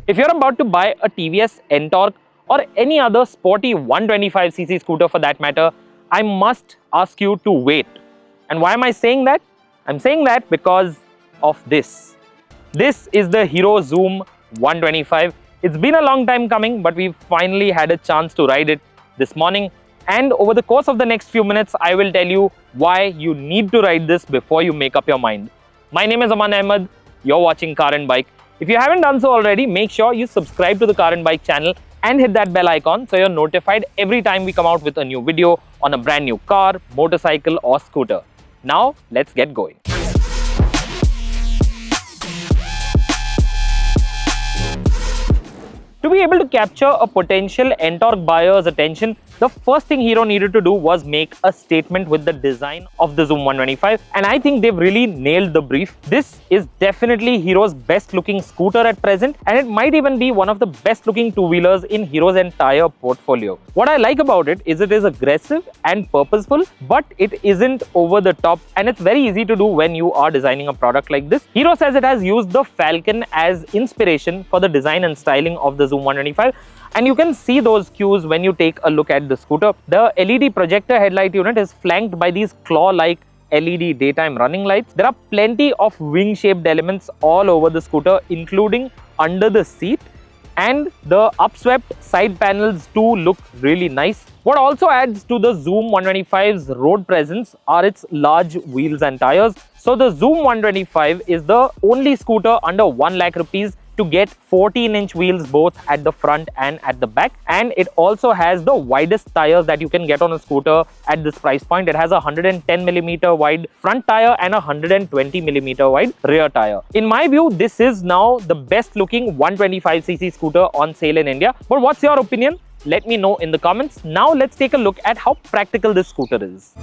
If you're about to buy a TVS Ntorq or any other sporty 125cc scooter for that matter, I must ask you to wait. And why am I saying that? I'm saying that because of this. This is the Hero Xoom 125. It's been a long time coming, but we've finally had a chance to ride it this morning. And over the course of the next few minutes, I will tell you why you need to ride this before you make up your mind. My name is Amaan Ahmed. You're watching Car and Bike. If you haven't done so already, make sure you subscribe to the Car and Bike channel and hit that bell icon so you're notified every time we come out with a new video on a brand new car, motorcycle or scooter. Now, let's get going. To be able to capture a potential Ntorq buyer's attention, the first thing Hero needed to do was make a statement with the design of the Xoom 125, and I think they've really nailed the brief. This is definitely Hero's best looking scooter at present, and it might even be one of the best looking two-wheelers in Hero's entire portfolio. What I like about it is aggressive and purposeful, but it isn't over the top, and it's very easy to do when you are designing a product like this. Hero says it has used the Falcon as inspiration for the design and styling of the Xoom 125. And you can see those cues when you take a look at the scooter. The LED projector headlight unit is flanked by these claw-like LED daytime running lights. There are plenty of wing-shaped elements all over the scooter, including under the seat. And the upswept side panels too look really nice. What also adds to the Xoom 125's road presence are its large wheels and tires. So the Xoom 125 is the only scooter under 1 lakh rupees to get 14-inch wheels both at the front and at the back, and it also has the widest tires that you can get on a scooter at this price point. It has a 110mm wide front tire and a 120mm wide rear tire. In my view, this is now the best looking 125cc scooter on sale in India. But what's your opinion? Let me know in the comments. Now let's take a look at how practical this scooter is.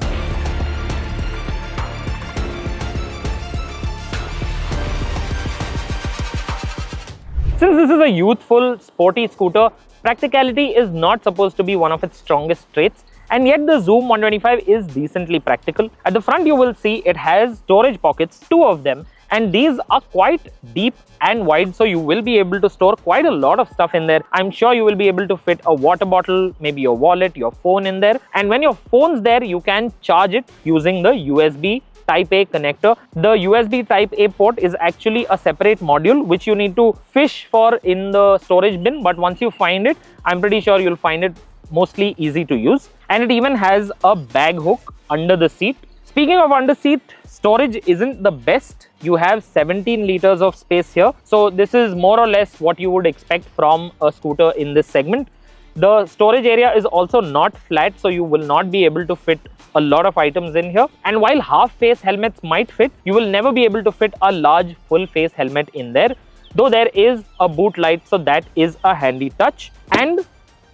Since this is a youthful, sporty scooter, practicality is not supposed to be one of its strongest traits, and yet the Xoom 125 is decently practical. At the front you will see it has storage pockets, 2 of them, and these are quite deep and wide, so you will be able to store quite a lot of stuff in there. I'm sure you will be able to fit a water bottle, maybe your wallet, your phone in there, and when your phone's there, you can charge it using the USB Type A connector. The USB Type A port is actually a separate module which you need to fish for in the storage bin, but once you find it, I'm pretty sure you'll find it mostly easy to use. And it even has a bag hook under the seat. Speaking of under seat, storage isn't the best. You have 17 liters of space here, so this is more or less what you would expect from a scooter in this segment. The storage area is also not flat, so you will not be able to fit a lot of items in here. And while half face helmets might fit, you will never be able to fit a large full face helmet in there, though there is a boot light, so that is a handy touch. And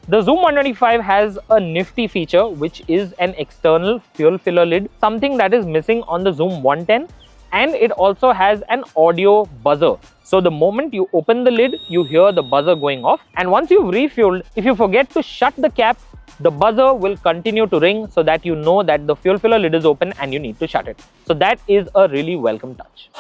the Xoom 125 has a nifty feature, which is an external fuel filler lid, something that is missing on the Xoom 110. And it also has an audio buzzer. So the moment you open the lid, you hear the buzzer going off. And once you've refueled, if you forget to shut the cap, the buzzer will continue to ring so that you know that the fuel filler lid is open and you need to shut it. So that is a really welcome touch.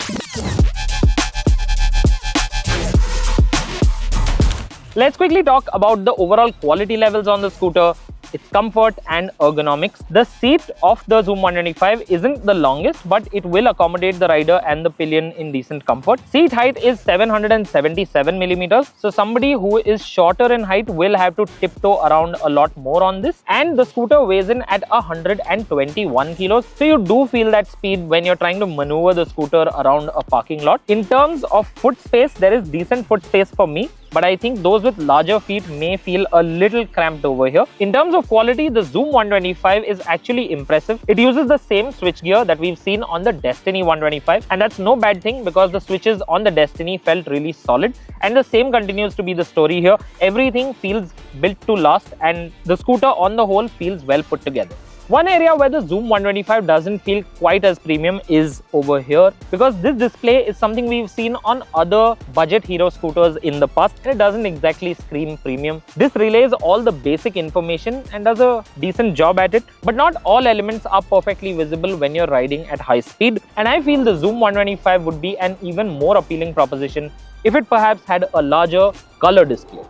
Let's quickly talk about the overall quality levels on the scooter, its comfort and ergonomics. The seat of the Xoom 125 isn't the longest, but it will accommodate the rider and the pillion in decent comfort. Seat height is 777mm, so somebody who is shorter in height will have to tiptoe around a lot more on this. And the scooter weighs in at 121 kilos, so you do feel that speed when you're trying to maneuver the scooter around a parking lot. In terms of foot space, there is decent foot space for me, but I think those with larger feet may feel a little cramped over here. In terms of quality, the Xoom 125 is actually impressive. It uses the same switchgear that we've seen on the Destiny 125, and that's no bad thing because the switches on the Destiny felt really solid, and the same continues to be the story here. Everything feels built to last, and the scooter on the whole feels well put together. One area where the Xoom 125 doesn't feel quite as premium is over here, because this display is something we've seen on other budget Hero scooters in the past, and it doesn't exactly scream premium. This relays all the basic information and does a decent job at it, but not all elements are perfectly visible when you're riding at high speed, and I feel the Xoom 125 would be an even more appealing proposition if it perhaps had a larger color display.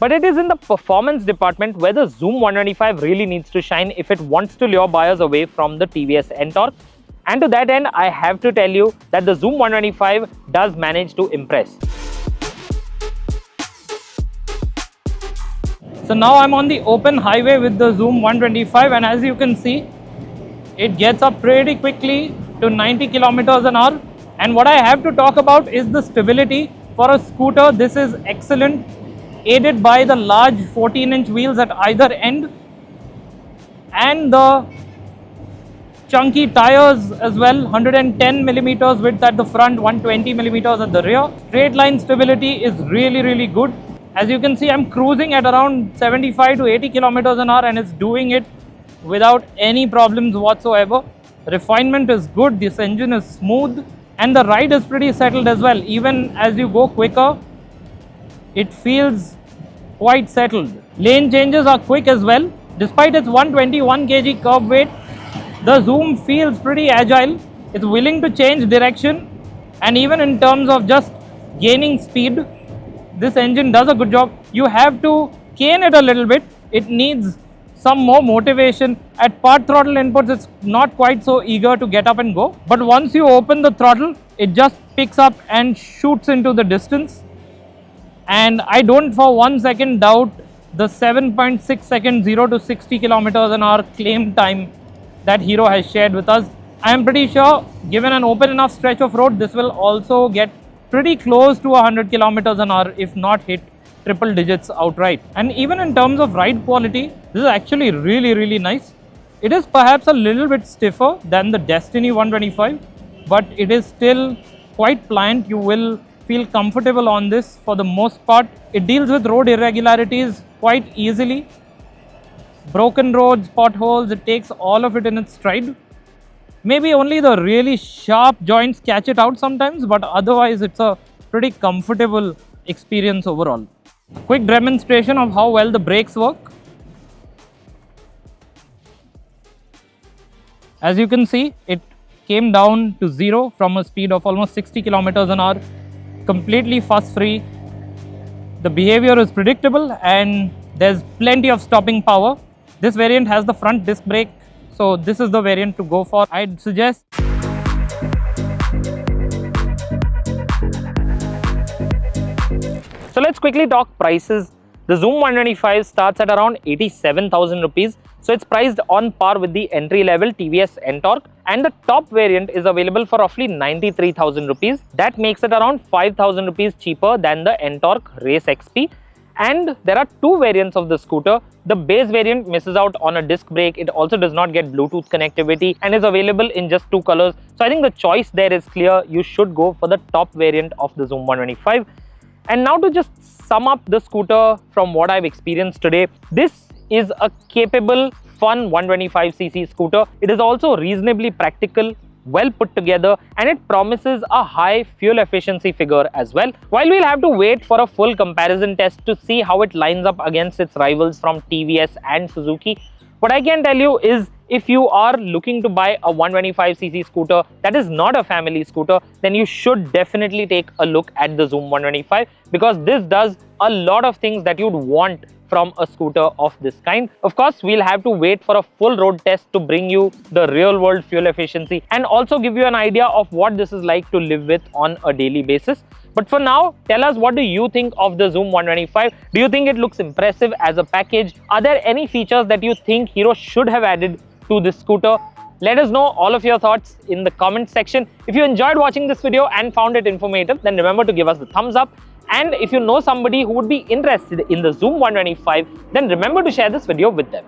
But it is in the performance department where the Xoom 125 really needs to shine if it wants to lure buyers away from the TVS Ntorq. And to that end, I have to tell you that the Xoom 125 does manage to impress. So now I'm on the open highway with the Xoom 125, and as you can see, it gets up pretty quickly to 90 kilometers an hour. And what I have to talk about is the stability. For a scooter, this is excellent, aided by the large 14-inch wheels at either end and the chunky tires as well, 110 millimeters width at the front, 120 millimeters at the rear. Straight line stability is really good. As you can see, I'm cruising at around 75 to 80 kilometers an hour and it's doing it without any problems whatsoever. Refinement is good, this engine is smooth, and the ride is pretty settled as well. Even as you go quicker, it feels quite settled. Lane changes are quick as well. Despite its 121 kg curb weight, the Xoom feels pretty agile. It's willing to change direction, and even in terms of just gaining speed, this engine does a good job. You have to cane it a little bit. It needs some more motivation. At part throttle inputs, it's not quite so eager to get up and go. But once you open the throttle, it just picks up and shoots into the distance. And I don't for 1 second doubt the 7.6 seconds 0 to 60 kilometers an hour claim time that Hero has shared with us. I am pretty sure, given an open enough stretch of road, this will also get pretty close to 100 kilometers an hour, if not hit triple digits outright. And even in terms of ride quality, this is actually really nice. It is perhaps a little bit stiffer than the Destiny 125, but it is still quite pliant. You will feel comfortable on this for the most part. It deals with road irregularities quite easily. Broken roads, potholes, it takes all of it in its stride. Maybe only the really sharp joints catch it out sometimes, but otherwise it's a pretty comfortable experience overall. Quick demonstration of how well the brakes work. As you can see, it came down to 0 from a speed of almost 60 kilometers an hour. Completely fuss-free. The behavior is predictable and there's plenty of stopping power. This variant has the front disc brake, so this is the variant to go for. I'd suggest. So let's quickly talk prices. The Xoom 125 starts at around 87,000 rupees. So it's priced on par with the entry-level TVS Ntorq, and the top variant is available for roughly 93,000 rupees. That makes it around 5,000 rupees cheaper than the Ntorq Race XP. And there are two variants of the scooter. The base variant misses out on a disc brake. It also does not get Bluetooth connectivity and is available in just 2 colors. So I think the choice there is clear. You should go for the top variant of the Xoom 125. And now to just sum up the scooter from what I've experienced today, this is a capable, fun 125cc scooter. It is also reasonably practical, well put together, and it promises a high fuel efficiency figure as well. While we'll have to wait for a full comparison test to see how it lines up against its rivals from TVS and Suzuki, what I can tell you is if you are looking to buy a 125cc scooter that is not a family scooter, then you should definitely take a look at the Xoom 125, because this does a lot of things that you'd want from a scooter of this kind. Of course, we'll have to wait for a full road test to bring you the real world fuel efficiency and also give you an idea of what this is like to live with on a daily basis. But for now, tell us, what do you think of the Xoom 125? Do you think it looks impressive as a package? Are there any features that you think Hero should have added to this scooter? Let us know all of your thoughts in the comment section. If you enjoyed watching this video and found it informative, then remember to give us the thumbs up. And if you know somebody who would be interested in the Xoom 125, then remember to share this video with them.